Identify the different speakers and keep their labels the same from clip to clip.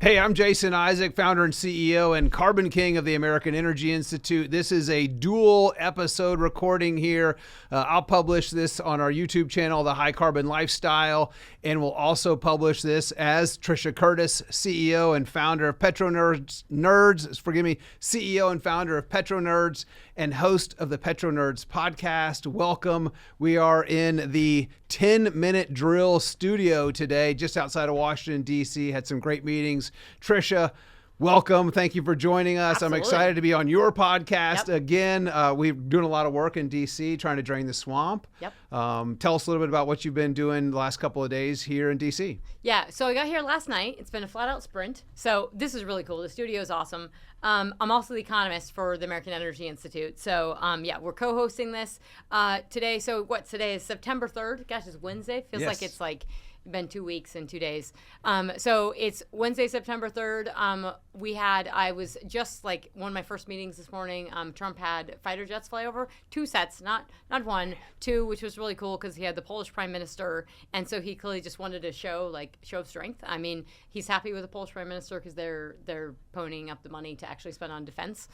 Speaker 1: Hey, I'm Jason Isaac, founder and CEO and Carbon King of the American Energy Institute. This is a dual episode recording here. I'll publish this on our YouTube channel, The High Carbon Lifestyle, and we'll also publish this as Trisha Curtis, CEO and founder of PetroNerds, CEO and founder of PetroNerds and host of the PetroNerds Podcast. Welcome. We are in the 10-minute drill studio today, just outside of Washington, D.C. Had some great meetings. Trisha, welcome. Thank you for joining us.
Speaker 2: Absolutely.
Speaker 1: I'm excited to be on your podcast
Speaker 2: Yep.
Speaker 1: again. We're doing a lot of work in D.C. trying to drain the swamp.
Speaker 2: Yep.
Speaker 1: Tell us a little bit about what you've been doing the last couple of days here in D.C.
Speaker 2: Yeah, so I got here last night. It's been a flat-out sprint. So this is really cool. The studio is awesome. I'm also the economist for the American Energy Institute. So, we're co-hosting this today. So today is September 3rd. Gosh, it's Wednesday. Feels
Speaker 1: Yes.
Speaker 2: like it's been 2 weeks and 2 days. So it's Wednesday, September 3rd. I was just one of my first meetings this morning. Trump had fighter jets fly over, 2 sets, not one, 2, which was really cool because he had the Polish prime minister. And so he clearly just wanted to show strength. I mean, he's happy with the Polish prime minister because they're ponying up the money to actually spend on defense.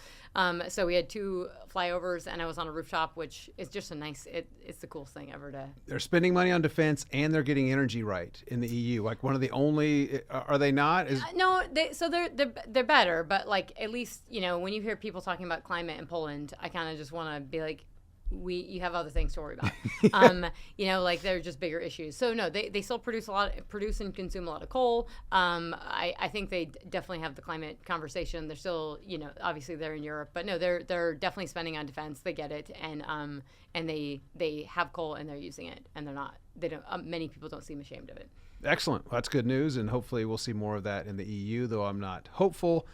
Speaker 2: So we had 2 flyovers and I was on a rooftop, which is just it's the coolest thing ever to.
Speaker 1: They're spending money on defense and they're getting energy right in the EU. Like one of the only, are they not?
Speaker 2: No, they're better, but at least, when you hear people talking about climate in Poland, I kind of just want to be like, you have other things to worry about. They're just bigger issues. So no, they still produce and consume a lot of coal. I think they definitely have the climate conversation. They're still, obviously they're in Europe, but no, they're definitely spending on defense. They get it. And they have coal and they're using it, and many people don't seem ashamed of it.
Speaker 1: Excellent. Well, that's good news, and hopefully we'll see more of that in the EU, though I'm not hopeful.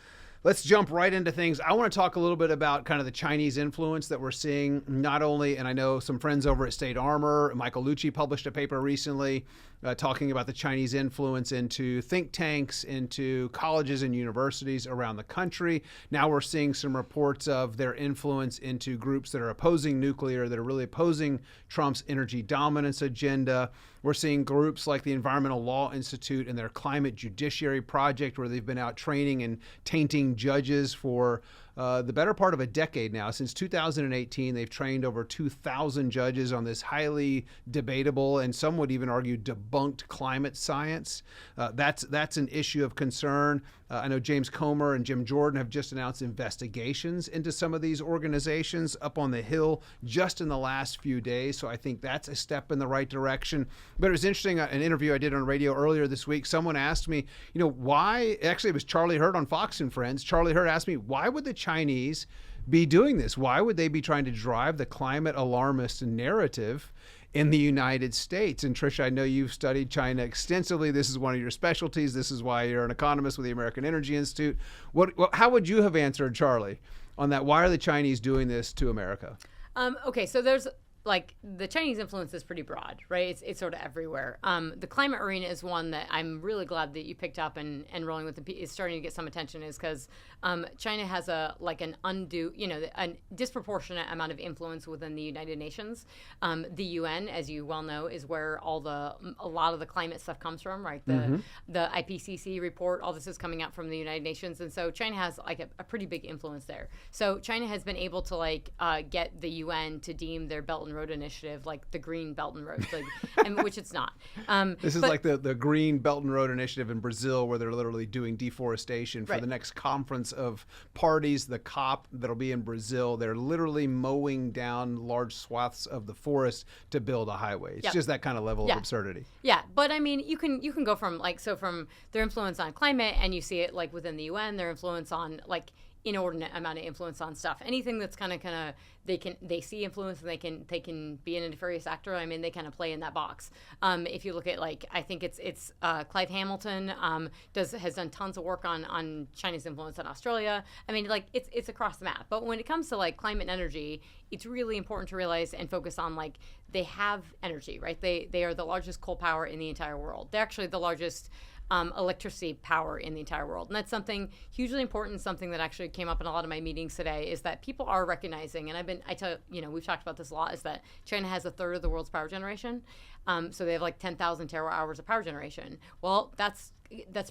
Speaker 1: Let's jump right into things. I want to talk a little bit about kind of the Chinese influence that we're seeing, not only, and I know some friends over at State Armor, Michael Lucci published a paper recently talking about the Chinese influence into think tanks, into colleges and universities around the country. Now we're seeing some reports of their influence into groups that are opposing nuclear, that are really opposing Trump's energy dominance agenda. We're seeing groups like the Environmental Law Institute and their Climate Judiciary Project, where they've been out training and tainting judges for the better part of a decade now. Since 2018, they've trained over 2,000 judges on this highly debatable, and some would even argue debunked, climate science. That's an issue of concern. I know James Comer and Jim Jordan have just announced investigations into some of these organizations up on the Hill just in the last few days. So I think that's a step in the right direction. But it was interesting, an interview I did on radio earlier this week, someone asked me, why, actually it was Charlie Hurt on Fox and Friends. Charlie Hurt asked me, why would the Chinese be doing this? Why would they be trying to drive the climate alarmist narrative in the United States? And Trisha, I know you've studied China extensively. This is one of your specialties. This is why you're an economist with the American Energy Institute. How would you have answered Charlie on that? Why are the Chinese doing this to America?
Speaker 2: Okay, so there's the Chinese influence is pretty broad, right? It's sort of everywhere. The climate arena is one that I'm really glad that you picked up and rolling with is starting to get some attention, is because China has a disproportionate amount of influence within the United Nations. The UN, as you well know, is where a lot of the climate stuff comes from, right? The IPCC report, all this is coming out from the United Nations, and so China has a pretty big influence there. So China has been able to get the UN to deem their Belt and Road Initiative the Green Belt and Road, which it's not.
Speaker 1: This is like the Green Belt and Road Initiative in Brazil, where they're literally doing deforestation for
Speaker 2: Right.
Speaker 1: the next conference of parties, the COP that'll be in Brazil. They're literally mowing down large swaths of the forest to build a highway. It's just that kind of level of absurdity.
Speaker 2: Yeah, but I mean, you can go from from their influence on climate, and you see it within the UN, their influence on inordinate amount of influence on stuff. Anything that's kind of they see influence and they can be a nefarious actor. I mean, they kind of play in that box. If you look at I think it's Clive Hamilton has done tons of work on China's influence on Australia. I mean, it's across the map. But when it comes to climate and energy, it's really important to realize and focus on they have energy, right? They are the largest coal power in the entire world. They're actually the largest electricity power in the entire world. And that's something hugely important, something that actually came up in a lot of my meetings today, is that people are recognizing, and we've talked about this a lot, is that China has a third of the world's power generation. So they have like 10,000 terawatt hours of power generation. Well, that's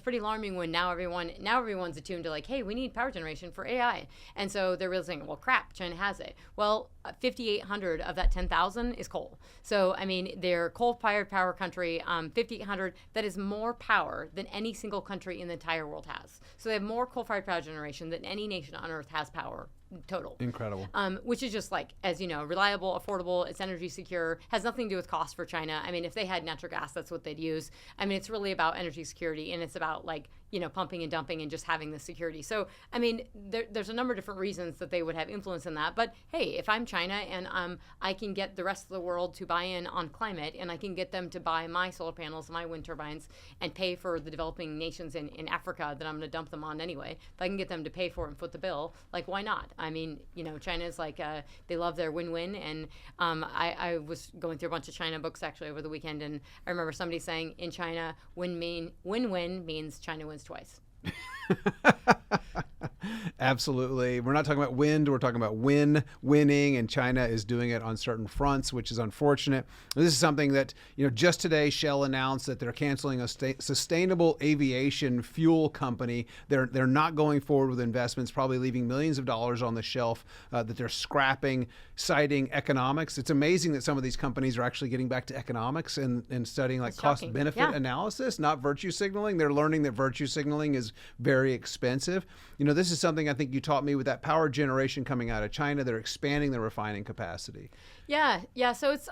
Speaker 2: pretty alarming when now everyone's attuned to like, hey, we need power generation for AI. And so they're realizing, well, crap, China has it. Well, 5,800 of that 10,000 is coal. So, I mean, they're coal-fired power country. 5,800, that is more power than any single country in the entire world has. So they have more coal-fired power generation than any nation on Earth has power total.
Speaker 1: Incredible.
Speaker 2: Which is just like, as you know, reliable, affordable, it's energy secure, has nothing to do with cost for China. I mean, if they had natural gas, that's what they'd use. I mean, it's really about energy security, and it's about like, pumping and dumping and just having the security. So, I mean, there's a number of different reasons that they would have influence in that. But hey, if I'm China and I can get the rest of the world to buy in on climate, and I can get them to buy my solar panels, my wind turbines, and pay for the developing nations in Africa that I'm going to dump them on anyway, if I can get them to pay for it and foot the bill, like, why not? I mean, China's like, they love their win-win. And I was going through a bunch of China books actually over the weekend, and I remember somebody saying in China, win-win means China wins twice.
Speaker 1: Absolutely. We're not talking about wind. We're talking about winning, and China is doing it on certain fronts, which is unfortunate. This is something that, just today, Shell announced that they're canceling a sustainable aviation fuel company. They're not going forward with investments, probably leaving millions of dollars on the shelf that they're scrapping, citing economics. It's amazing that some of these companies are actually getting back to economics and studying like cost-benefit analysis, not virtue signaling. They're learning that virtue signaling is very expensive. This is something I think you taught me with that power generation coming out of China. They're expanding their refining capacity.
Speaker 2: Yeah. So it's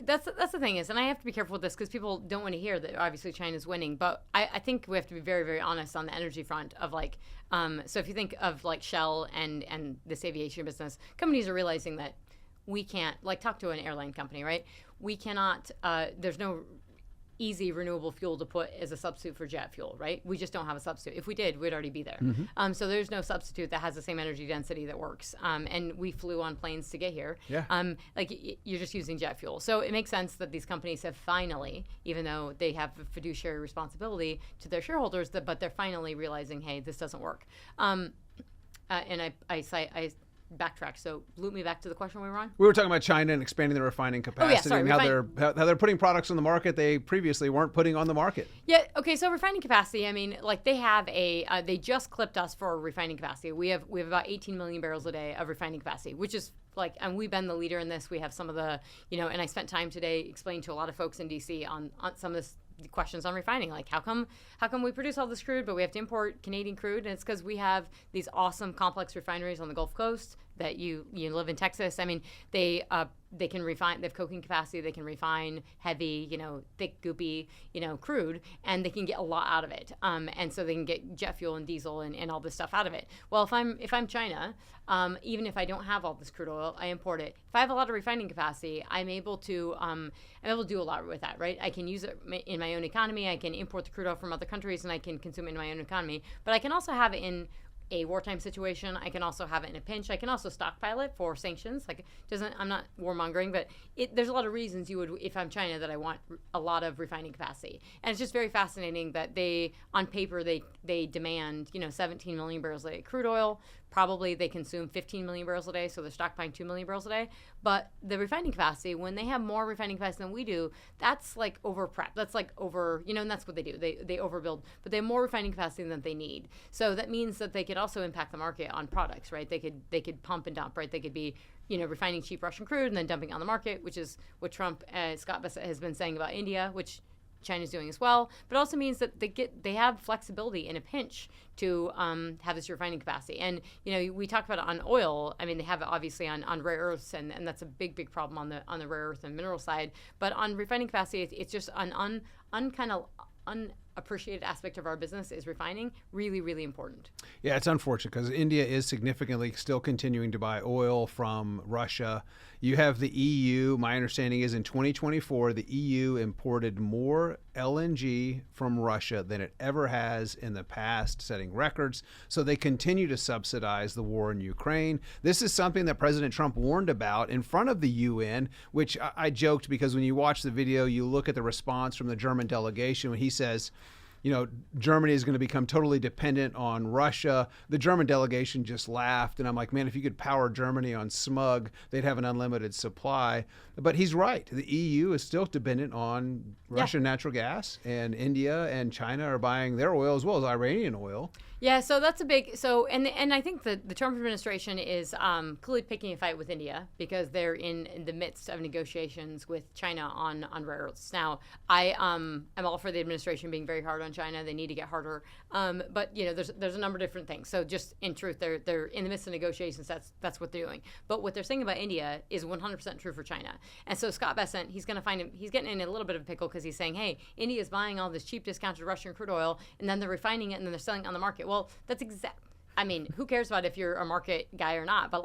Speaker 2: that's the thing is, and I have to be careful with this because people don't want to hear that obviously China's winning. But I think we have to be very, very honest on the energy front of like, so if you think of like Shell and this aviation business, companies are realizing that we can't, like, talk to an airline company, right? We cannot. There's no easy renewable fuel to put as a substitute for jet fuel, right? We just don't have a substitute. If we did, we'd already be there. Mm-hmm. So there's no substitute that has the same energy density that works. And we flew on planes to get here. Yeah. You're just using jet fuel. So it makes sense that these companies have finally, even though they have a fiduciary responsibility to their shareholders, but they're finally realizing, hey, this doesn't work. And I backtrack. So loop me back to the question we were on.
Speaker 1: We were talking about China and expanding their refining capacity and how they're putting products on the market they previously weren't putting on the market.
Speaker 2: Yeah. Okay. So refining capacity. I mean, like they have they just clipped us for refining capacity. We have about 18 million barrels a day of refining capacity, which is like, and we've been the leader in this. We have some of the, and I spent time today explaining to a lot of folks in DC on some of this questions on refining, like how come we produce all this crude but we have to import Canadian crude, and it's because we have these awesome complex refineries on the Gulf Coast that you live in Texas. I mean, they can refine, they have coking capacity, they can refine heavy, thick, goopy, crude, and they can get a lot out of it. And so they can get jet fuel and diesel and all this stuff out of it. Well, if I'm China, even if I don't have all this crude oil, I import it. If I have a lot of refining capacity, I'm able to do a lot with that, right? I can use it in my own economy. I can import the crude oil from other countries and I can consume it in my own economy. But I can also have it in a wartime situation. I can also have it in a pinch. I can also stockpile it for sanctions. I'm not warmongering, but there's a lot of reasons you would, if I'm China, that I want a lot of refining capacity. And it's just very fascinating that on paper, they demand, 17 million barrels a day of crude oil. Probably they consume 15 million barrels a day, so they're stockpiling 2 million barrels a day. But the refining capacity, when they have more refining capacity than we do, that's like over prep. That's like over, and that's what they do. They overbuild, but they have more refining capacity than they need. So that means that they could also impact the market on products, right? They could pump and dump, right? They could be, refining cheap Russian crude and then dumping on the market, which is what Trump, Scott Bassett has been saying about India, which China's doing as well, but it also means that they have flexibility in a pinch to have this refining capacity. And we talked about it on oil. I mean, they have it obviously on rare earths, and that's a big problem on the rare earth and mineral side. But on refining capacity, it's just an unappreciated aspect of our business is refining. Really, really important.
Speaker 1: Yeah, it's unfortunate because India is significantly still continuing to buy oil from Russia. You have the EU. My understanding is in 2024, the EU imported more LNG from Russia than it ever has in the past, setting records. So they continue to subsidize the war in Ukraine. This is something that President Trump warned about in front of the UN, which I joked because when you watch the video, you look at the response from the German delegation when he says, Germany is going to become totally dependent on Russia. The German delegation just laughed. And I'm like, man, if you could power Germany on smug, they'd have an unlimited supply. But he's right. The EU is still dependent on Russian natural gas, and India and China are buying their oil as well as Iranian oil.
Speaker 2: Yeah, so that's a big and I think the Trump administration is clearly picking a fight with India because they're in the midst of negotiations with China on rare earths. Now, I am all for the administration being very hard on China. They need to get harder, but there's a number of different things. So just in truth, they're in the midst of negotiations. That's what they're doing. But what they're saying about India is 100% true for China. And so Scott Bessent, he's getting in a little bit of a pickle because he's saying, hey, India is buying all this cheap discounted Russian crude oil, and then they're refining it and then they're selling it on the market. Well, that's who cares about if you're a market guy or not? But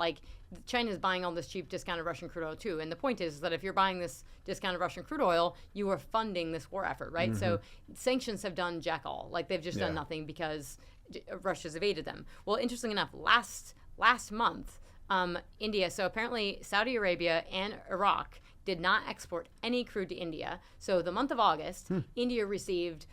Speaker 2: China's buying all this cheap discounted Russian crude oil too. And the point is that if you're buying this discounted Russian crude oil, you are funding this war effort, right? Mm-hmm. So sanctions have done jack all. They've just done nothing because Russia's evaded them. Well, interesting enough, last month, India, so apparently Saudi Arabia and Iraq did not export any crude to India. So the month of August, India received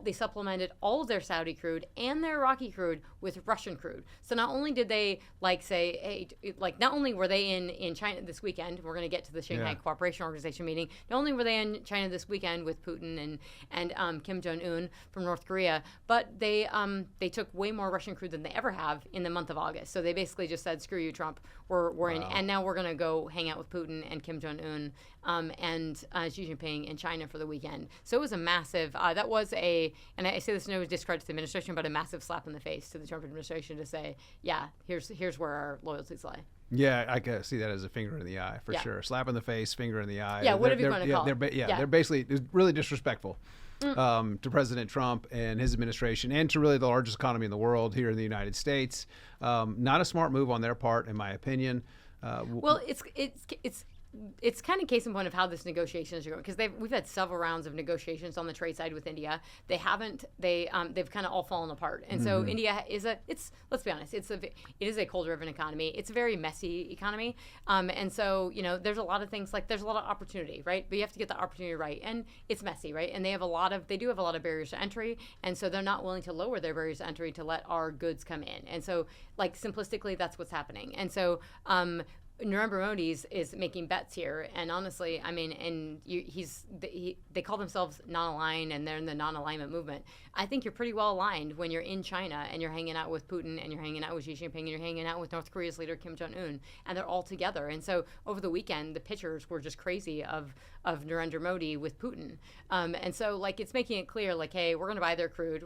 Speaker 2: they supplemented all of their Saudi crude and their Iraqi crude with Russian crude. So not only did they say, hey, not only were they in China this weekend, we're going to get to the Shanghai Cooperation Organization meeting, not only were they in China this weekend with Putin and Kim Jong-un from North Korea, but they took way more Russian crude than they ever have in the month of August. So they basically just said, screw you, Trump, we're in, and now we're going to go hang out with Putin and Kim Jong-un and Xi Jinping in China for the weekend. So it was a massive, and I say this no discredit to the administration, but a massive slap in the face to the Trump administration to say, yeah, here's where our loyalties lie.
Speaker 1: Yeah, I can see that as a finger in the eye for sure. Slap in the face, finger in the eye.
Speaker 2: Yeah, whatever you want to call it.
Speaker 1: They're basically really disrespectful to President Trump and his administration, and to really the largest economy in the world here in the United States. Not a smart move on their part, in my opinion.
Speaker 2: Well, it's kind of case in point of how this negotiations are going, because we've had several rounds of negotiations on the trade side with India. They've kind of all fallen apart, and so India let's be honest, it is a coal-driven economy. It's a very messy economy, and so there's a lot of things, there's a lot of opportunity, right? But you have to get the opportunity right, and it's messy, right? And they do have a lot of barriers to entry, and so they're not willing to lower their barriers to entry to let our goods come in, and so simplistically, that's what's happening, and so. Narendra Modi is making bets here, and honestly, they call themselves non-aligned, and they're in the non-alignment movement. I think you're pretty well aligned when you're in China and you're hanging out with Putin and you're hanging out with Xi Jinping and you're hanging out with North Korea's leader Kim Jong-un, and they're all together. And so over the weekend, the pictures were just crazy of Narendra Modi with Putin, and so it's making it clear, hey, we're going to buy their crude.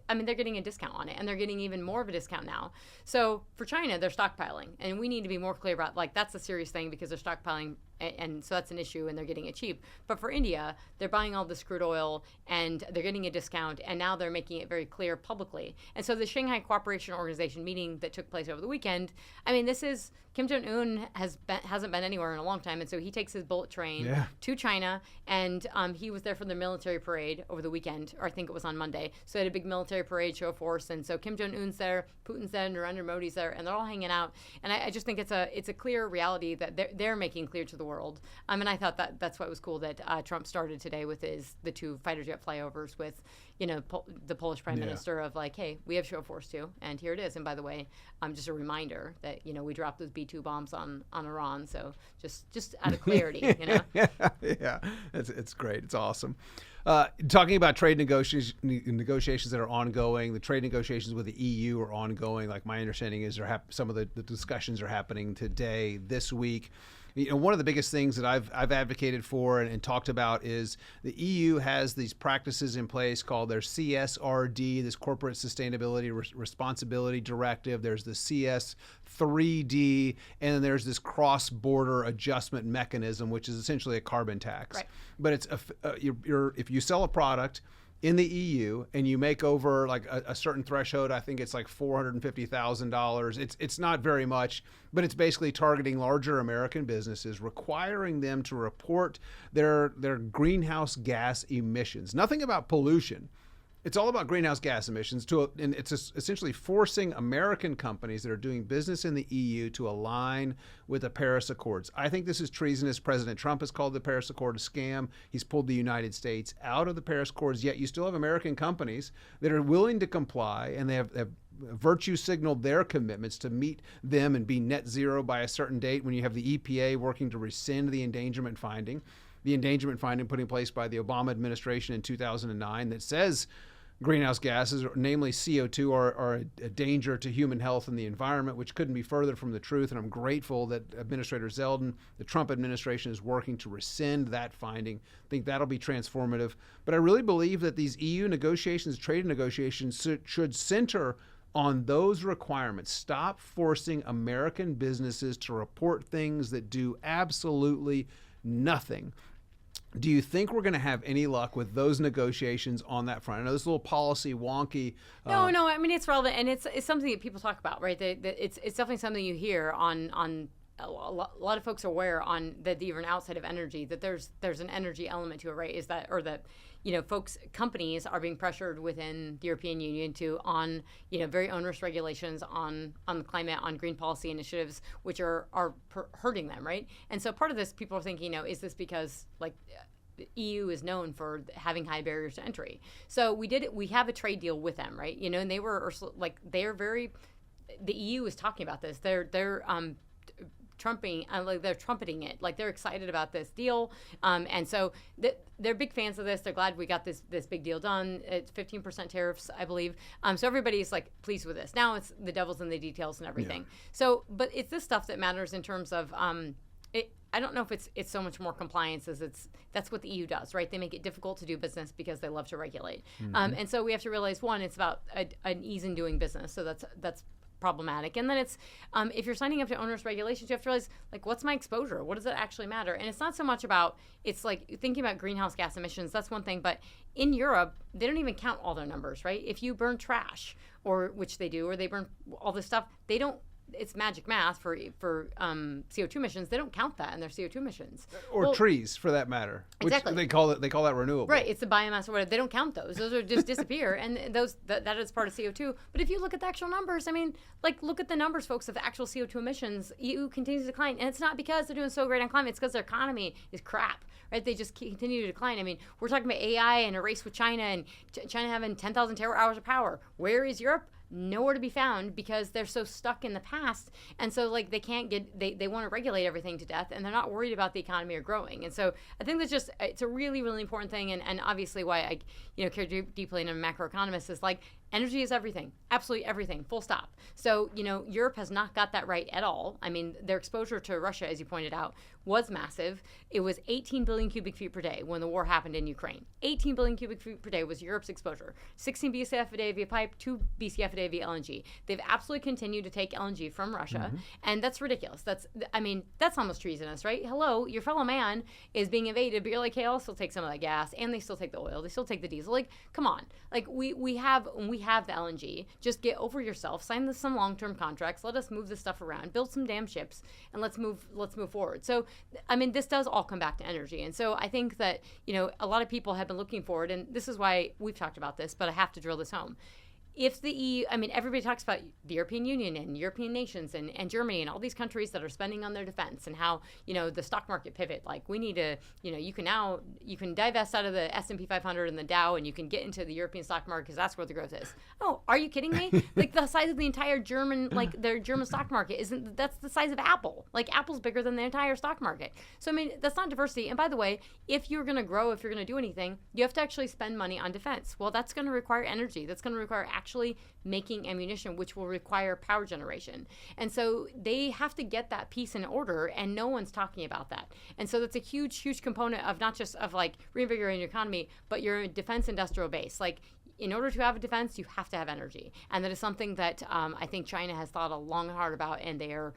Speaker 2: They're getting a discount on it, and they're getting even more of a discount now. So for China, they're stockpiling, and we need to be more clear about, that's a serious thing because they're stockpiling, and so that's an issue, and they're getting it cheap. But for India, they're buying all this crude oil, and they're getting a discount, and now they're making it very clear publicly. And so the Shanghai Cooperation Organization meeting that took place over the weekend, this is, Kim Jong-un hasn't been anywhere in a long time, and so he takes his bullet train to China, and he was there for the military parade over the weekend, or I think it was on Monday. So they had a big military parade, show of force, and so Kim Jong-un's there, Putin's there, Narendra Modi's there, and they're all hanging out. And I just think it's a clear reality that they're making clear to the world. And I thought that's why it was cool that Trump started today with the two fighter jet flyovers with, the Polish prime minister of hey, we have show of force too, and here it is. And by the way, just a reminder that we dropped those B-2 bombs on Iran. So just out of clarity,
Speaker 1: yeah, it's great. It's awesome. Talking about trade negotiations that are ongoing, the trade negotiations with the EU are ongoing. My understanding is some of the discussions are happening today, this week. One of the biggest things that I've advocated for and talked about is the EU has these practices in place called their CSRD, this Corporate Sustainability Responsibility Directive. There's the CS3D, and then there's this cross-border adjustment mechanism, which is essentially a carbon tax.
Speaker 2: Right.
Speaker 1: But it's if you sell a product in the EU and you make over a certain threshold, I think it's $450,000. It's not very much, but it's basically targeting larger American businesses, requiring them to report their greenhouse gas emissions. Nothing about pollution, It's all about greenhouse gas emissions, and it's essentially forcing American companies that are doing business in the EU to align with the Paris Accords. I think this is treasonous. President Trump has called the Paris Accord a scam. He's pulled the United States out of the Paris Accords, yet you still have American companies that are willing to comply, and they have virtue signaled their commitments to meet them and be net zero by a certain date, when you have the EPA working to rescind the endangerment finding put in place by the Obama administration in 2009 that says greenhouse gases, namely CO2, are a danger to human health and the environment, which couldn't be further from the truth. And I'm grateful that Administrator Zeldin, the Trump administration, is working to rescind that finding. I think that'll be transformative. But I really believe that these EU negotiations, trade negotiations, should center on those requirements. Stop forcing American businesses to report things that do absolutely nothing. Do you think we're going to have any luck with those negotiations on that front? I know this is a little policy wonky.
Speaker 2: No. I mean, it's relevant, and it's something that people talk about, right? It's definitely something you hear on a lot of folks are aware on that even outside of energy, that there's an energy element to it, right? Is that, or that, companies are being pressured within the European Union to on very onerous regulations on the climate, on green policy initiatives, which are hurting them, right? And so part of this, people are thinking, is this because the EU is known for having high barriers to entry? So we have a trade deal with them, right? And they're very, the EU is talking about this. They're trumpeting it, like they're excited about this deal, and so they're big fans of this. They're glad we got this big deal done. It's 15% tariffs, I believe. So everybody's pleased with this. Now it's the devil's in the details and everything. Yeah. So, but it's this stuff that matters in terms of I don't know if it's so much more compliance as that's what the EU does, right? They make it difficult to do business because they love to regulate, and so we have to realize, one, it's about an ease in doing business. So that's problematic. And then it's if you're signing up to onerous regulations, you have to realize, what's my exposure? What does it actually matter? And it's not so much about, it's thinking about greenhouse gas emissions. That's one thing. But in Europe, they don't even count all their numbers, right? If you burn trash, or which they do, or they burn all this stuff, they don't. It's magic math for CO2 emissions. They don't count that in their CO2 emissions.
Speaker 1: Or trees, for that matter.
Speaker 2: Exactly.
Speaker 1: Which they call that renewable.
Speaker 2: Right. It's the biomass or whatever. They don't count those. Those are just disappear, and that is part of CO2. But if you look at the actual numbers, I mean, look at the numbers, folks, of the actual CO2 emissions. EU continues to decline, and it's not because they're doing so great on climate. It's because their economy is crap. Right? They just continue to decline. I mean, we're talking about AI and a race with China, and China having 10,000 terawatt hours of power. Where is Europe? Nowhere to be found, because they're so stuck in the past, and so they can't they want to regulate everything to death, and they're not worried about the economy or growing. And so I think that's it's a really, really important thing, and obviously why I care deeply, and I'm a macroeconomist, is energy is everything, absolutely everything, full stop. So Europe has not got that right at all. I mean, their exposure to Russia, as you pointed out, was massive. It was 18 billion cubic feet per day when the war happened in Ukraine. 18 billion cubic feet per day was Europe's exposure. 16 BCF a day via pipe, 2 BCF a day via LNG. They've absolutely continued to take LNG from Russia, and that's ridiculous. That's almost treasonous, right? Hello, your fellow man is being invaded, but you're like, hey, I'll still take some of that gas, and they still take the oil, they still take the diesel. Come on. We have the LNG. Just get over yourself, sign some long-term contracts, let us move this stuff around, build some damn ships, and let's move forward. So, I mean, this does all come back to energy. And so I think that, a lot of people have been looking forward, and this is why we've talked about this, but I have to drill this home. If the EU, I mean, everybody talks about the European Union and European nations and Germany and all these countries that are spending on their defense, and how, the stock market pivot, we need to, you can divest out of the S&P 500 and the Dow, and you can get into the European stock market because that's where the growth is. Oh, are you kidding me? The size of the entire German, their German stock market that's the size of Apple. Apple's bigger than the entire stock market. So, I mean, that's not diversity. And by the way, if you're going to grow, if you're going to do anything, you have to actually spend money on defense. Well, that's going to require energy. That's going to require actually making ammunition, which will require power generation. And so they have to get that piece in order, and no one's talking about that. And so that's a huge, huge component of not just of reinvigorating your economy, but your defense industrial base. In order to have a defense, you have to have energy. And that is something that I think China has thought a long and hard about, and they are,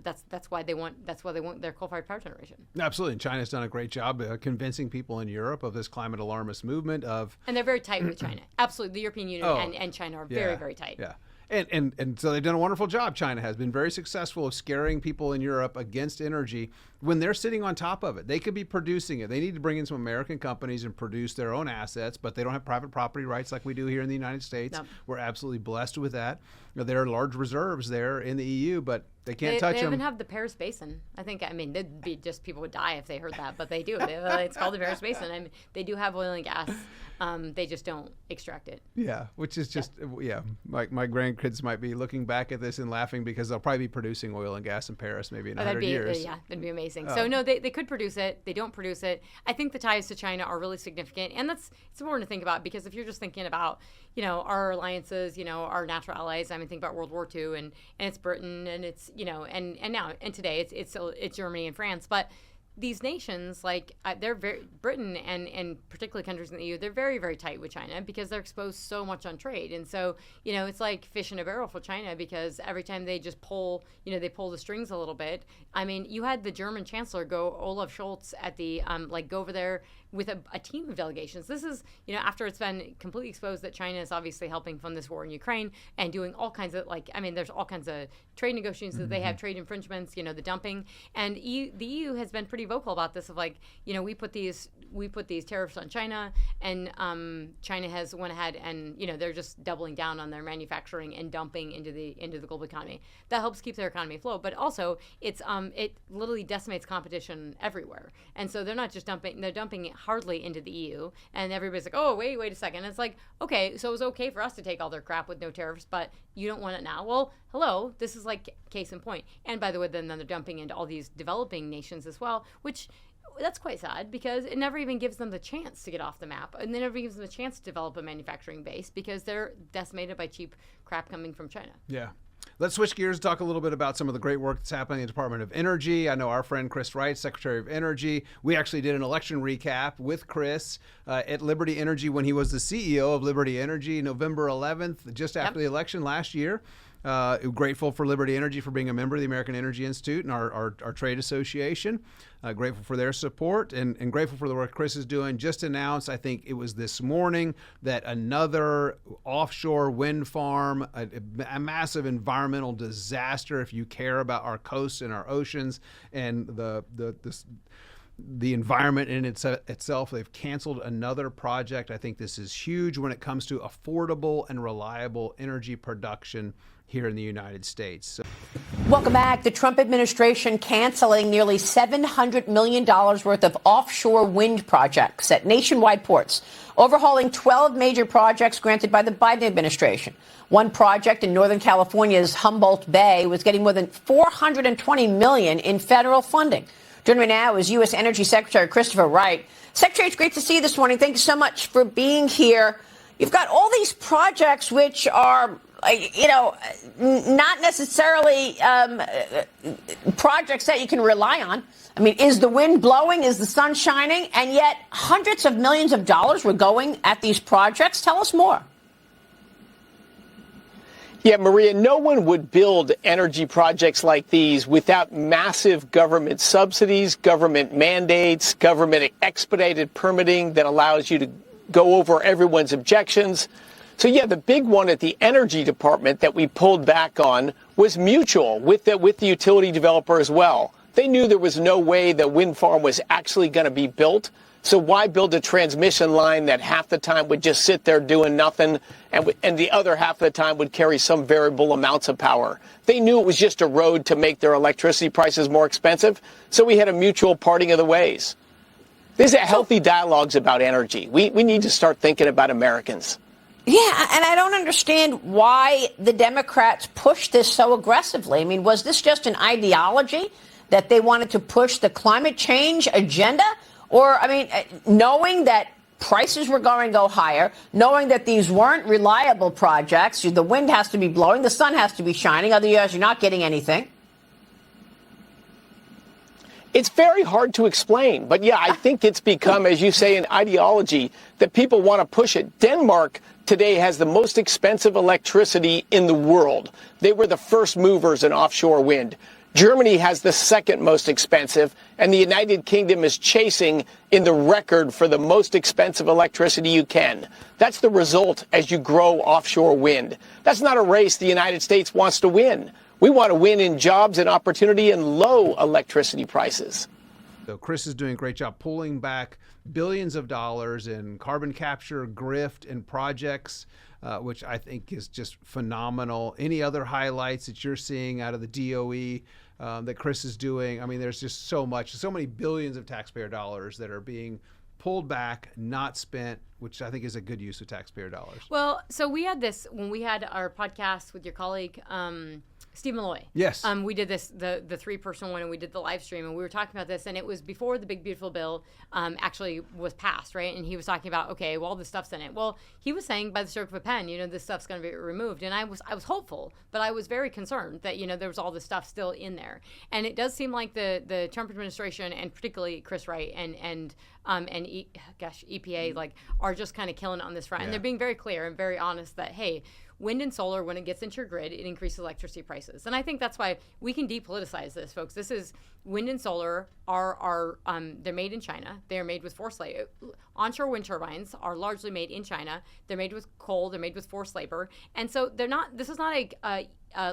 Speaker 2: that's why they want their coal-fired power generation.
Speaker 1: Absolutely. And China's done a great job convincing people in Europe of this climate alarmist movement And
Speaker 2: they're very tight with China. Absolutely. The European Union and China are very, very tight.
Speaker 1: Yeah. And so they've done a wonderful job. China has been very successful of scaring people in Europe against energy when they're sitting on top of it. They could be producing it. They need to bring in some American companies and produce their own assets, but they don't have private property rights like we do here in the United States. No. We're absolutely blessed with that. There are large reserves there in the EU, but they can't touch them.
Speaker 2: They even have the Paris Basin. They'd be just people would die if they heard that, but they do. It's called the Paris Basin. They do have oil and gas. They just don't extract it.
Speaker 1: Yeah, which is just, my grandkids might be looking back at this and laughing because they'll probably be producing oil and gas in Paris maybe in 100 years.
Speaker 2: Yeah, that'd be amazing. So, no, they could produce it. They don't produce it. I think the ties to China are really significant. And it's important to think about because if you're just thinking about, our alliances, our natural allies, think about World War II and it's Britain and it's, and today it's Germany and France. But these nations, they're Britain and particularly countries in the EU, they're very, very tight with China because they're exposed so much on trade. And so, it's like fish in a barrel for China because every time they just pull, they pull the strings a little bit. You had the German Chancellor Olaf Scholz at the, go over there with a team of delegations. This is, after it's been completely exposed that China is obviously helping fund this war in Ukraine and doing all kinds of, there's all kinds of trade negotiations that they have, trade infringements, the dumping. And the EU has been pretty vocal about this of we put these tariffs on China and China has went ahead and, they're just doubling down on their manufacturing and dumping into the global economy. That helps keep their economy afloat, but also it literally decimates competition everywhere. And so they're not just dumping, they're dumping it hardly into the EU, and everybody's like, oh, wait a second. It's like, okay, so it was okay for us to take all their crap with no tariffs, but you don't want it now. Well, hello, this is case in point. And by the way, then they're dumping into all these developing nations as well, which that's quite sad because it never even gives them the chance to get off the map, and it never gives them a chance to develop a manufacturing base because they're decimated by cheap crap coming from China.
Speaker 1: Yeah. Let's switch gears and talk a little bit about some of the great work that's happening in the Department of Energy. I know our friend Chris Wright, Secretary of Energy. We actually did an election recap with Chris at Liberty Energy when he was the CEO of Liberty Energy, November 11th, just after the election last year. Grateful for Liberty Energy for being a member of the American Energy Institute and our trade association. Grateful for their support and grateful for the work Chris is doing. Just announced, I think it was this morning, that another offshore wind farm, a massive environmental disaster if you care about our coasts and our oceans and the environment in itself. They've canceled another project. I think this is huge when it comes to affordable and reliable energy production here in the United States.
Speaker 3: Welcome back. The Trump administration canceling nearly $700 million worth of offshore wind projects at nationwide ports, overhauling 12 major projects granted by the Biden administration. One project in Northern California's Humboldt Bay was getting more than $420 million in federal funding. Joining me now is U.S. Energy Secretary Christopher Wright. Secretary, it's great to see you this morning. Thank you so much for being here. You've got all these projects which are, not necessarily projects that you can rely on. Is the wind blowing? Is the sun shining? And yet hundreds of millions of dollars were going at these projects. Tell us more.
Speaker 4: Yeah, Maria, no one would build energy projects like these without massive government subsidies, government mandates, government expedited permitting that allows you to go over everyone's objections. So, yeah, the big one at the Energy Department that we pulled back on was mutual with the utility developer as well. They knew there was no way the wind farm was actually going to be built. So why build a transmission line that half the time would just sit there doing nothing and the other half of the time would carry some variable amounts of power? They knew it was just a road to make their electricity prices more expensive. So we had a mutual parting of the ways. These are healthy dialogues about energy. We need to start thinking about Americans.
Speaker 3: Yeah, and I don't understand why the Democrats pushed this so aggressively. Was this just an ideology that they wanted to push the climate change agenda? Or, knowing that prices were going to go higher, knowing that these weren't reliable projects, the wind has to be blowing, the sun has to be shining, otherwise you're not getting anything.
Speaker 4: It's very hard to explain. But, yeah, I think it's become, as you say, an ideology that people want to push it. Denmark today has the most expensive electricity in the world. They were the first movers in offshore wind. Germany has the second most expensive, and the United Kingdom is chasing in the record for the most expensive electricity you can. That's the result as you grow offshore wind. That's not a race the United States wants to win. We want to win in jobs and opportunity and low electricity prices.
Speaker 1: So Chris is doing a great job pulling back billions of dollars in carbon capture, grift, and projects, which I think is just phenomenal. Any other highlights that you're seeing out of the DOE that Chris is doing? I mean, there's just so many billions of taxpayer dollars that are being pulled back, not spent, which I think is a good use of taxpayer dollars.
Speaker 2: Well, so we had this when we had our podcast with your colleague, Steve Malloy.
Speaker 1: Yes.
Speaker 2: We did this, the 3-person one, and we did the live stream, and we were talking about this, and it was before the big, beautiful bill actually was passed, right? And he was talking about, okay, well, this stuff's in it. Well, he was saying by the stroke of a pen, this stuff's going to be removed. And I was hopeful, but I was very concerned that, there was all this stuff still in there. And it does seem like the Trump administration, and particularly Chris Wright and EPA, are just kind of killing it on this front. Yeah. And they're being very clear and very honest that, hey, wind and solar, when it gets into your grid, it increases electricity prices. And I think that's why we can depoliticize this, folks. This is wind and solar are they're made in China. They're made with forced labor. Onshore wind turbines are largely made in China. They're made with coal. They're made with forced labor. And so this is not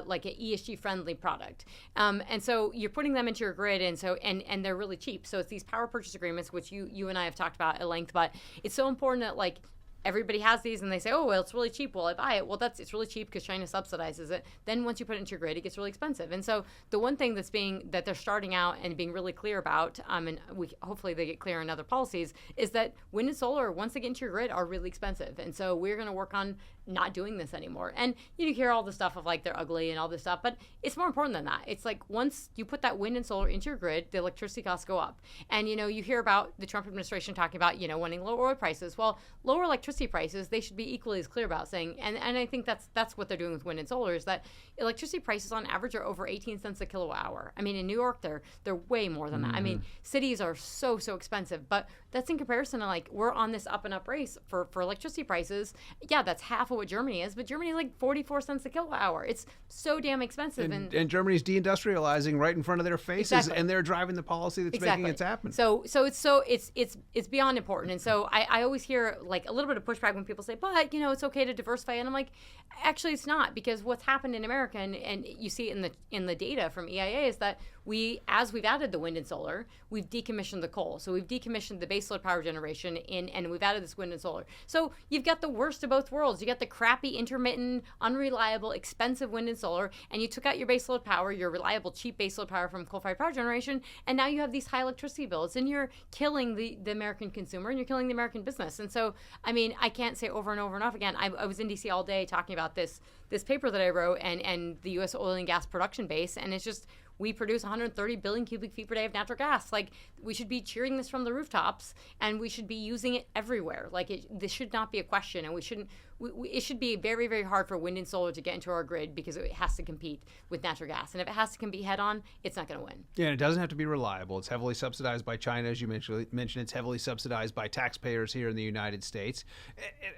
Speaker 2: like an ESG friendly product. And so you're putting them into your grid, and they're really cheap. So it's these power purchase agreements, which you and I have talked about at length, but it's so important that everybody has these and they say, oh, well, it's really cheap. Well, I buy it. Well, it's really cheap because China subsidizes it. Then once you put it into your grid, it gets really expensive. And so the one thing that they're starting out and being really clear about, and hopefully they get clear in other policies, is that wind and solar, once they get into your grid, are really expensive. And so we're going to work on not doing this anymore. And you hear all the stuff of they're ugly and all this stuff, but it's more important than that. It's once you put that wind and solar into your grid, the electricity costs go up. And you hear about the Trump administration talking about wanting lower oil prices. Well, lower electricity prices, they should be equally as clear about saying, and I think that's what they're doing with wind and solar, is that electricity prices on average are over 18 cents a kilowatt hour. I mean, in New York, they're way more than that. I mean, cities are so expensive, but that's in comparison to we're on this up and up race for electricity prices. Yeah, that's half of what Germany is, but Germany is 44 cents a kilowatt hour. It's so damn expensive.
Speaker 1: And Germany's deindustrializing right in front of their faces, exactly. And they're driving the policy that's making it happen.
Speaker 2: So it's beyond important. And so I always hear a little bit of pushback when people say, but it's okay to diversify. And I'm like, actually it's not, because what's happened in America, and you see it in the data from EIA, is that as we've added the wind and solar, we've decommissioned the coal. So we've decommissioned the baseload power generation and we've added this wind and solar. So you've got the worst of both worlds. You got the crappy, intermittent, unreliable, expensive wind and solar, and you took out your baseload power, your reliable, cheap baseload power from coal-fired power generation, and now you have these high electricity bills, and you're killing the American consumer, and you're killing the American business. And so, I mean, I can't say over and over and over again. I was in D.C. all day talking about this paper that I wrote and the U.S. oil and gas production base, and it's just, we produce 130 billion cubic feet per day of natural gas. We should be cheering this from the rooftops, and we should be using it everywhere. This should not be a question, and it should be very, very hard for wind and solar to get into our grid, because it has to compete with natural gas. And if it has to compete head on, it's not going to win.
Speaker 1: Yeah, and it doesn't have to be reliable. It's heavily subsidized by China, as you mentioned. It's heavily subsidized by taxpayers here in the United States.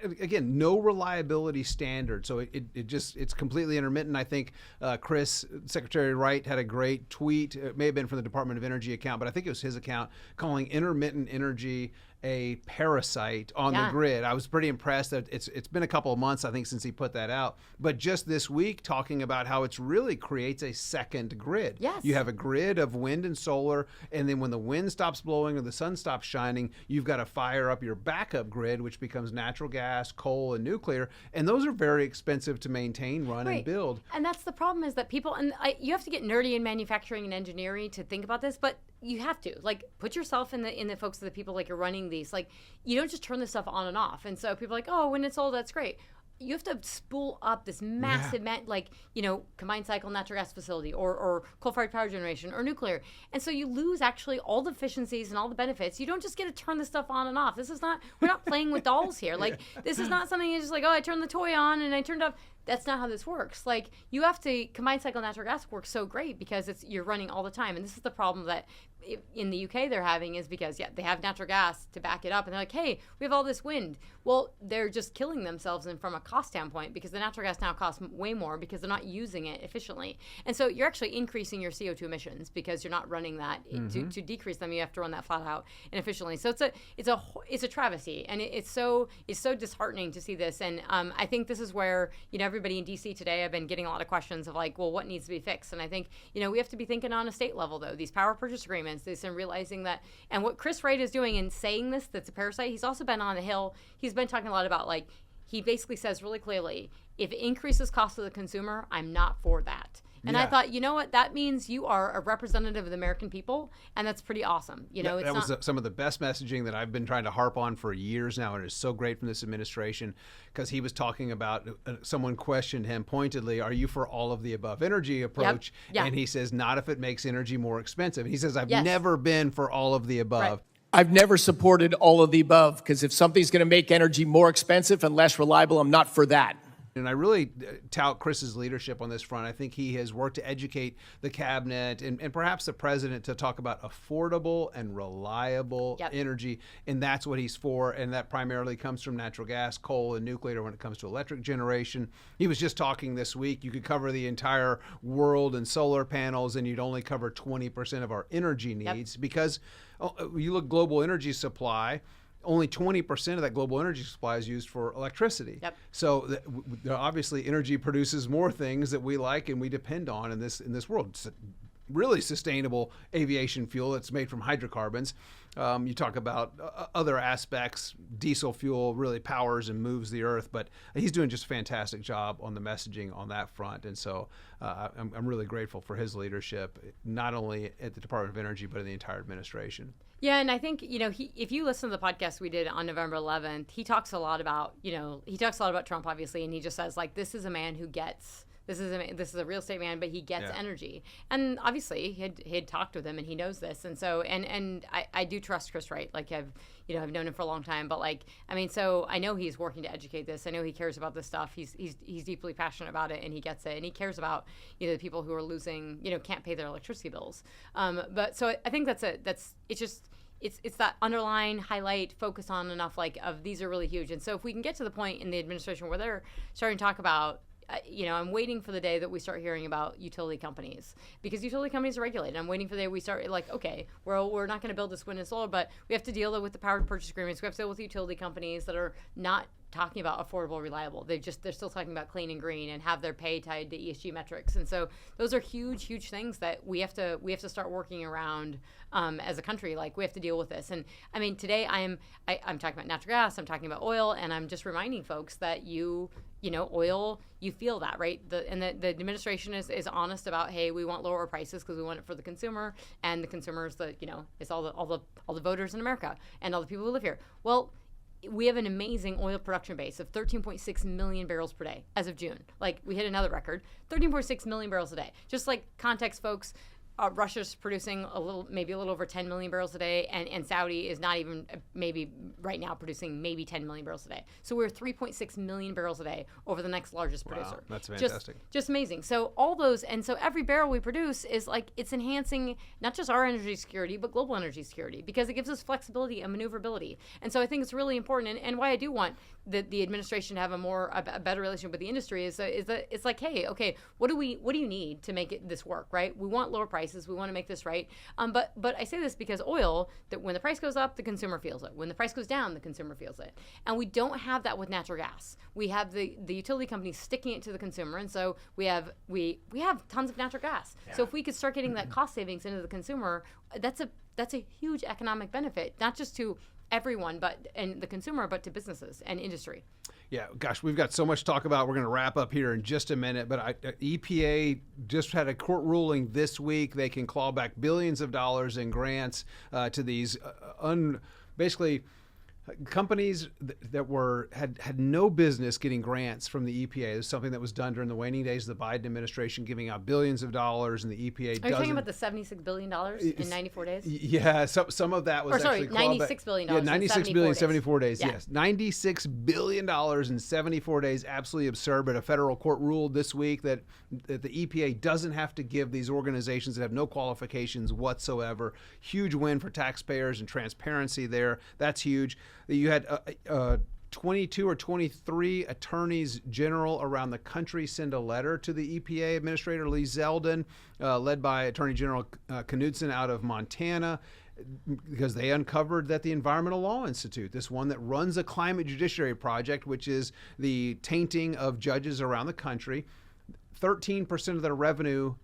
Speaker 1: Again, no reliability standard. So it's completely intermittent. I think Secretary Wright had a great tweet. It may have been from the Department of Energy account, but I think it was his account, calling intermittent energy a parasite on the grid. I was pretty impressed that it's been a couple of months, I think, since he put that out. But just this week, talking about how it's really creates a second grid.
Speaker 2: Yes.
Speaker 1: You have a grid of wind and solar, and then when the wind stops blowing or the sun stops shining, you've got to fire up your backup grid, which becomes natural gas, coal, and nuclear. And those are very expensive to maintain, run, and build.
Speaker 2: And that's the problem, is that people, and you have to get nerdy in manufacturing and engineering to think about this, but you have to put yourself in the folks of the people are running these. You don't just turn this stuff on and off. And so people are like, oh, when it's old, that's great. You have to spool up this massive, combined cycle natural gas facility or coal-fired power generation or nuclear. And so you lose actually all the efficiencies and all the benefits. You don't just get to turn this stuff on and off. We're not playing with dolls here. This is not something you just oh, I turned the toy on and I turned off. that's not how this works. Like, you have to, combined cycle natural gas works so great because you're running all the time. And this is the problem that in the UK they're having, is because they have natural gas to back it up, and they're like, hey, we have all this wind. Well, they're just killing themselves, and from a cost standpoint, because the natural gas now costs way more because they're not using it efficiently. And so you're actually increasing your CO2 emissions because you're not running that. To decrease them, you have to run that flat out and efficiently. So it's a travesty, and it's so disheartening to see this. And I think this is where, everybody in DC today, I've been getting a lot of questions of like, well, what needs to be fixed? And I think, we have to be thinking on a state level, though. These power purchase agreements, this, and realizing that, and what Chris Wright is doing in saying this, that's a parasite. He's also been on the Hill. He's been talking a lot about, like, he basically says really clearly, if it increases cost to the consumer, I'm not for that. And I thought, you know what? That means you are a representative of the American people, and that's pretty awesome.
Speaker 1: That was some of the best messaging that I've been trying to harp on for years now, and it's so great from this administration, because he was talking about, someone questioned him pointedly, are you for all of the above energy approach?
Speaker 2: Yep.
Speaker 1: And he says, not if it makes energy more expensive. And he says, I've never been for all of the above.
Speaker 2: Right.
Speaker 4: I've never supported all of the above, because if something's going to make energy more expensive and less reliable, I'm not for that.
Speaker 1: And I really tout Chris's leadership on this front. I think he has worked to educate the cabinet and perhaps the president to talk about affordable and reliable energy. And that's what he's for. And that primarily comes from natural gas, coal, and nuclear when it comes to electric generation. He was just talking this week, you could cover the entire world in solar panels and you'd only cover 20% of our energy needs, because you look global energy supply, only 20% of that global energy supply is used for electricity.
Speaker 2: Yep.
Speaker 1: So obviously energy produces more things that we like and we depend on in this world. It's a really sustainable aviation fuel that's made from hydrocarbons. You talk about other aspects. Diesel fuel really powers and moves the earth, but he's doing just a fantastic job on the messaging on that front. And so I'm really grateful for his leadership, not only at the Department of Energy, but in the entire administration.
Speaker 2: Yeah, and I think, if you listen to the podcast we did on November 11th, he talks a lot about Trump, obviously, and he just says, like, this is a man who gets, this is a real estate man, but he gets energy. And obviously, he had talked with him, and he knows this. And so, and I do trust Chris Wright. Like, I've known him for a long time, but so I know he's working to educate this. I know he cares about this stuff. He's deeply passionate about it, and he gets it, and he cares about, the people who are losing, can't pay their electricity bills. But so I think it's that underline, highlight, focus on enough, of these are really huge. And so if we can get to the point in the administration where they're starting to talk about, I'm waiting for the day that we start hearing about utility companies, because utility companies are regulated. I'm waiting for the day we start, okay, we're not going to build this wind and solar, but we have to deal with the power purchase agreements. We have to deal with utility companies that are not talking about affordable, reliable. They're still talking about clean and green and have their pay tied to ESG metrics. And so those are huge, huge things that we have to start working around as a country. Like, we have to deal with this. And I mean, today I'm talking about natural gas, I'm talking about oil, and I'm just reminding folks that oil, you feel that, right? The administration is honest about, hey, we want lower prices because we want it for the consumer, and the consumer is it's all the voters in America and all the people who live here. Well, we have an amazing oil production base of 13.6 million barrels per day as of June. We hit another record, 13.6 million barrels a day. Just context, folks, Russia's producing maybe a little over 10 million barrels a day, and Saudi is not even maybe right now producing maybe 10 million barrels a day. So we're 3.6 million barrels a day over the next largest producer.
Speaker 1: Wow, that's fantastic.
Speaker 2: Just amazing. So all those, and so every barrel we produce is it's enhancing not just our energy security, but global energy security, because it gives us flexibility and maneuverability. And so I think it's really important, and why I do want the administration to have a better relationship with the industry is that it's hey, okay, what do you need to make this work, right? We want lower prices. We want to make this right. But I say this because oil, that when the price goes up, the consumer feels it. When the price goes down, the consumer feels it. And we don't have that with natural gas. We have the utility companies sticking it to the consumer, and so we have tons of natural gas. Yeah. So if we could start getting that cost savings into the consumer, that's a huge economic benefit, not just to everyone, and the consumer, but to businesses and industry.
Speaker 1: Yeah, gosh, we've got so much to talk about. We're going to wrap up here in just a minute, but EPA just had a court ruling this week. They can claw back billions of dollars in grants to these basically companies that had no business getting grants from the EPA. It was something that was done during the waning days of the Biden administration, giving out billions of dollars, and the EPA doesn't.
Speaker 2: Are you talking about the $76 billion in 94 days?
Speaker 1: Yeah, some of that was actually
Speaker 2: $96 billion.
Speaker 1: Yeah, $96 billion in 74 days.
Speaker 2: Yeah.
Speaker 1: Yes, $96 billion in 74 days. Absolutely absurd. But a federal court ruled this week that the EPA doesn't have to give these organizations that have no qualifications whatsoever. Huge win for taxpayers and transparency there. That's huge. You had 22 or 23 attorneys general around the country send a letter to the EPA Administrator Lee Zeldin, led by Attorney General Knudsen out of Montana, because they uncovered that the Environmental Law Institute, this one that runs a climate judiciary project, which is the tainting of judges around the country, 13% of their revenue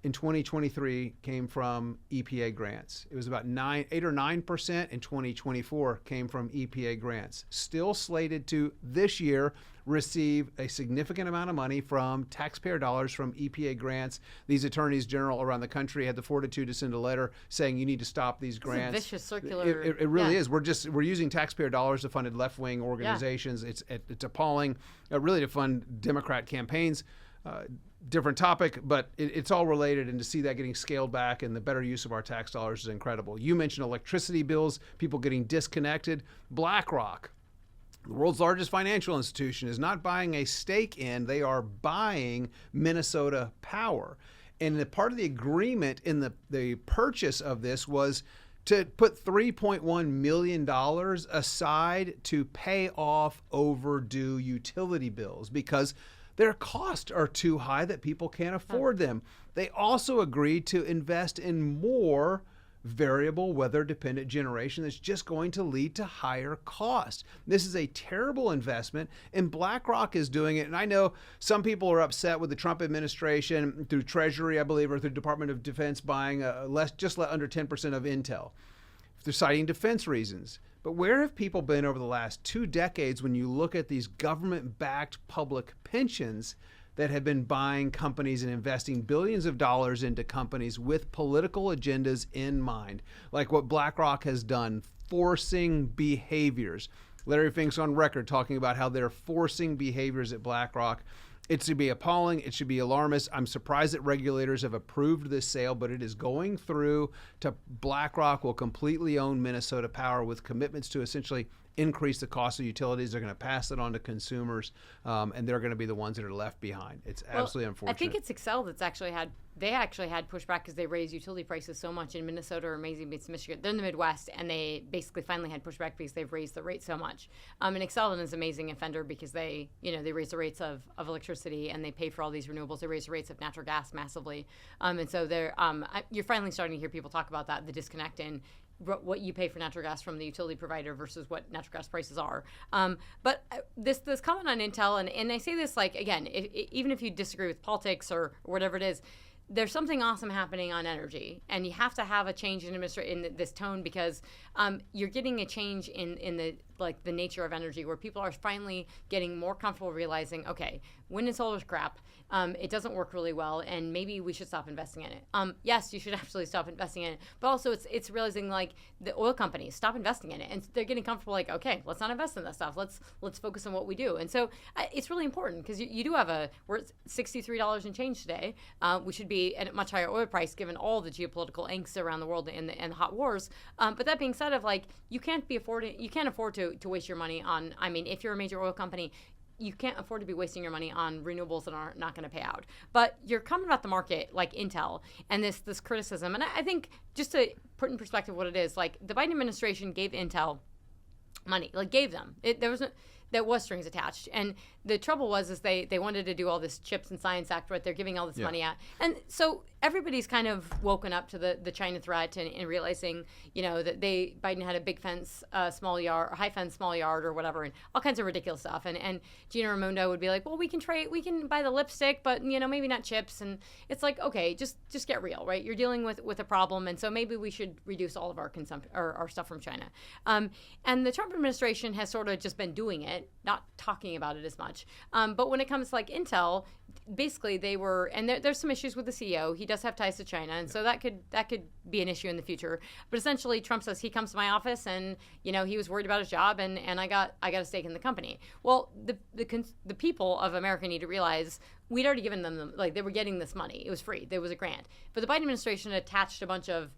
Speaker 1: in 2023 came from EPA grants. It was about 8 or 9% in 2024 came from EPA grants. Still slated to this year receive a significant amount of money from taxpayer dollars from EPA grants. These attorneys general around the country had the fortitude to send a letter saying you need to stop these grants.
Speaker 2: It's a vicious circular.
Speaker 1: It really is. We're using taxpayer dollars to fund left-wing organizations. Yeah. It's appalling, really, to fund Democrat campaigns. Different topic, but it's all related, and to see that getting scaled back and the better use of our tax dollars is incredible. You mentioned electricity bills, people getting disconnected. BlackRock, the world's largest financial institution, is not buying a stake in, they are buying Minnesota Power. And the part of the agreement in the purchase of this was to put $3.1 million aside to pay off overdue utility bills because their costs are too high that people can't afford them. They also agreed to invest in more variable weather dependent generation that's just going to lead to higher costs. This is a terrible investment, and BlackRock is doing it. And I know some people are upset with the Trump administration through Treasury, I believe, or through Department of Defense buying under 10% of Intel. They're citing defense reasons. But where have people been over the last 2 decades when you look at these government-backed public pensions that have been buying companies and investing billions of dollars into companies with political agendas in mind, like what BlackRock has done, forcing behaviors? Larry Fink's on record talking about how they're forcing behaviors at BlackRock. It should be appalling. It should be alarmist. I'm surprised that regulators have approved this sale, but it is going through to BlackRock will completely own Minnesota Power with commitments to essentially increase the cost of utilities. They're going to pass it on to consumers, and they're going to be the ones that are left behind. It's absolutely unfortunate.
Speaker 2: I think it's Xcel that's actually had pushback because they raised utility prices so much in Minnesota or amazing beats Michigan. They're in the Midwest, and they basically finally had pushback because they've raised the rate so much. And Xcel is an amazing offender because they raise the rates of electricity and they pay for all these renewables. They raise the rates of natural gas massively, and so you're finally starting to hear people talk about that, the disconnect in what you pay for natural gas from the utility provider versus what natural gas prices are. But this comment on Intel, and I say this again, even if you disagree with politics or whatever it is, there's something awesome happening on energy, and you have to have a change in this tone because you're getting a change in the nature of energy where people are finally getting more comfortable realizing, okay, wind and solar is crap. It doesn't work really well, and maybe we should stop investing in it. Yes, you should absolutely stop investing in it, but also it's realizing the oil companies stop investing in it, and they're getting comfortable. Okay, let's not invest in that stuff. Let's focus on what we do. And so it's really important because you do have we're at $63 and change today. We should be at a much higher oil price given all the geopolitical angst around the world and the hot wars. But that being said, you can't afford to waste your money on. I mean, if you're a major oil company, you can't afford to be wasting your money on renewables that are not going to pay out. But you're coming about the market like Intel and this criticism. And I think just to put in perspective what it is, the Biden administration gave Intel money, gave them. There was strings attached. And the trouble was they wanted to do all this Chips and Science Act, right? They're giving all this money out. And so everybody's kind of woken up to the China threat and realizing, that Biden had a big fence, small yard, or high fence, small yard, or whatever, and all kinds of ridiculous stuff. And Gina Raimondo would be like, well, we can buy the lipstick, but maybe not chips. And it's okay, just get real, right? You're dealing with a problem, and so maybe we should reduce all of our consumption or our stuff from China. And the Trump administration has sort of just been doing it, not talking about it as much. much. But when it comes to like Intel, basically they were, and there's some issues with the CEO. He does have ties to China, and so that could be an issue in the future. But essentially, Trump says he comes to my office, and he was worried about his job, and I got a stake in the company. Well, the people of America need to realize we'd already given them they were getting this money. It was free. There was a grant, but the Biden administration attached a bunch of,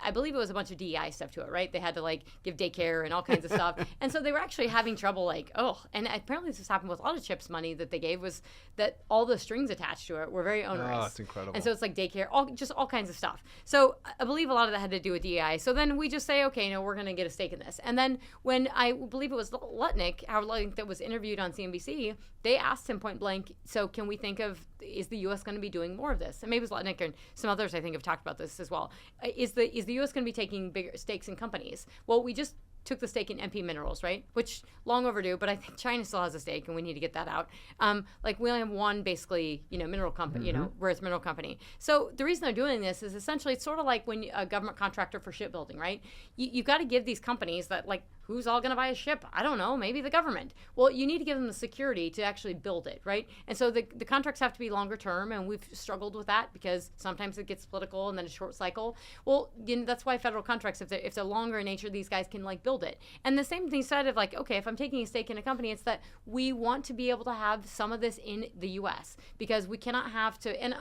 Speaker 2: I believe it was a bunch of DEI stuff to it, right? They had to give daycare and all kinds of stuff. And so they were actually having trouble and apparently this happened with a lot of CHIPS money that they gave, was that all the strings attached to it were very onerous.
Speaker 1: Oh, that's incredible.
Speaker 2: And so it's like daycare, all kinds of stuff. So I believe a lot of that had to do with DEI. So then we just say, okay, we're going to get a stake in this. And then when I believe it was Lutnick, Howard Lutnick, that was interviewed on CNBC, they asked him point blank, so can we think of, is the U.S. going to be doing more of this? And maybe it was Lutnick and some others I think have talked about this as well. Is the U.S. going to be taking bigger stakes in companies? Well, we just took the stake in MP Minerals, right? Which long overdue, but I think China still has a stake, and we need to get that out. We only have one, basically, mineral company, rare earth mineral company. So the reason they're doing this is essentially it's sort of like when a government contractor for shipbuilding, right? You've got to give these companies that who's all going to buy a ship? I don't know, maybe the government. Well, you need to give them the security to actually build it, right? And so the contracts have to be longer term, and we've struggled with that because sometimes it gets political and then a short cycle. Well, that's why federal contracts, if they're longer in nature, these guys can build it. And the same thing said of okay, if I'm taking a stake in a company, it's that we want to be able to have some of this in the U.S. because we cannot have to, and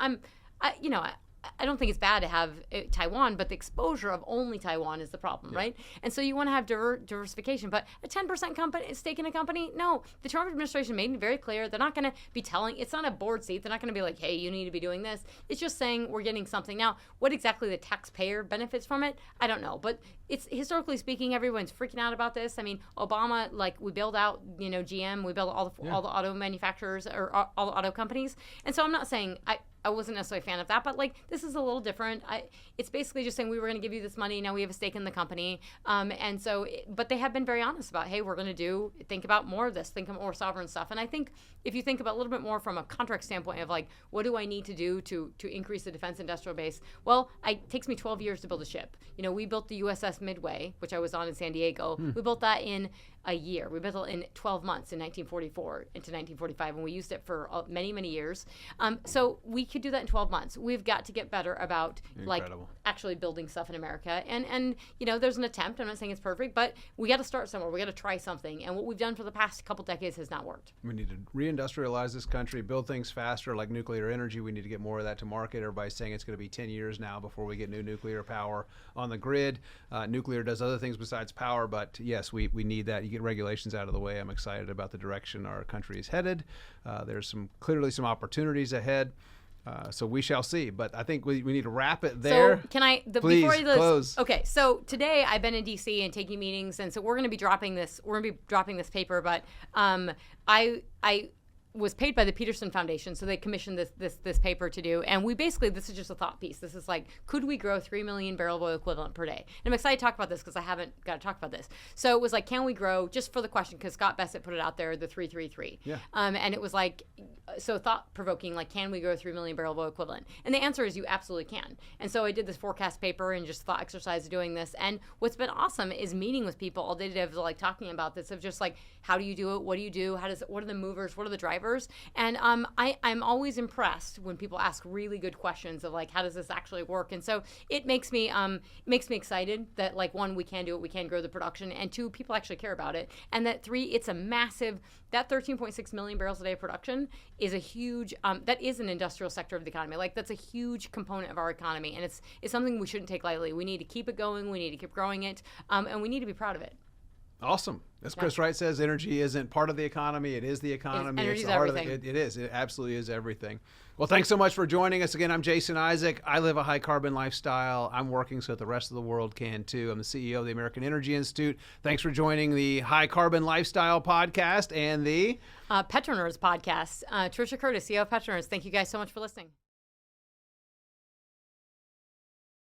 Speaker 2: I don't think it's bad to have Taiwan, but the exposure of only Taiwan is the problem, right? And so you want to have diversification. But a 10% stake in a company, no. The Trump administration made it very clear. They're not going to be telling, it's not a board seat. They're not going to be like, hey, you need to be doing this. It's just saying we're getting something. Now, what exactly the taxpayer benefits from it, I don't know. But it's historically speaking, everyone's freaking out about this. I mean, Obama, we build out, GM, we build all the auto manufacturers or all the auto companies. And so I'm not saying I wasn't necessarily a fan of that, but this is a little different. It's basically just saying we were going to give you this money. Now we have a stake in the company. But they have been very honest about, hey, we're going to think about more of this, think of more sovereign stuff. And I think if you think about a little bit more from a contract standpoint of what do I need to do to increase the defense industrial base? Well, it takes me 12 years to build a ship. We built the USS Midway, which I was on in San Diego. We built that in a year. We built it in 12 months in 1944 into 1945, and we used it for many, many years. So we could do that in 12 months. We've got to get better about actually building stuff in America. And there's an attempt. I'm not saying it's perfect, but we got to start somewhere. We got to try something. And what we've done for the past couple decades has not worked.
Speaker 1: We need to reindustrialize this country, build things faster, like nuclear energy. We need to get more of that to market. Everybody's saying it's going to be 10 years now before we get new nuclear power on the grid. Nuclear does other things besides power, but yes, we need that. You get regulations out of the way. I'm excited about the direction our country is headed. There's clearly some opportunities ahead. So we shall see. But I think we need to wrap it there.
Speaker 2: So can I,
Speaker 1: please,
Speaker 2: before you
Speaker 1: close.
Speaker 2: Okay, so today I've been in D.C. and taking meetings, and so we're going to be dropping this. We're going to be dropping this paper, but I was paid by the Peterson Foundation, so they commissioned this paper to do. And we basically, this is just a thought piece. This is could we grow 3 million barrel of oil equivalent per day? And I'm excited to talk about this because I haven't got to talk about this. So it was can we grow, just for the question, because Scott Bessett put it out there, the 333.
Speaker 1: Yeah.
Speaker 2: And it was so thought-provoking, can we grow 3 million barrel of oil equivalent? And the answer is you absolutely can. And so I did this forecast paper and just thought exercise of doing this. And what's been awesome is meeting with people all day today of talking about this, of just how do you do it? What do you do? What are the movers? What are the drivers? And I'm always impressed when people ask really good questions of how does this actually work? And so it makes me excited that one, we can do it, we can grow the production, and two, people actually care about it, and that three, it's a massive, that 13.6 million barrels a day of production is a huge, that is an industrial sector of the economy. That's a huge component of our economy, and it's something we shouldn't take lightly. We need to keep it going, we need to keep growing it, and we need to be proud of it.
Speaker 1: Awesome. As Chris Wright says, energy isn't part of the economy. It is the economy.
Speaker 2: Energy is
Speaker 1: the heart
Speaker 2: everything.
Speaker 1: Of it is. It absolutely is everything. Well, thanks so much for joining us. Again, I'm Jason Isaac. I live a high-carbon lifestyle. I'm working so that the rest of the world can, too. I'm the CEO of the American Energy Institute. Thanks for joining the High Carbon Lifestyle Podcast and the
Speaker 2: PetroNerds Podcast. Trisha Curtis, CEO of PetroNerds. Thank you guys so much for listening.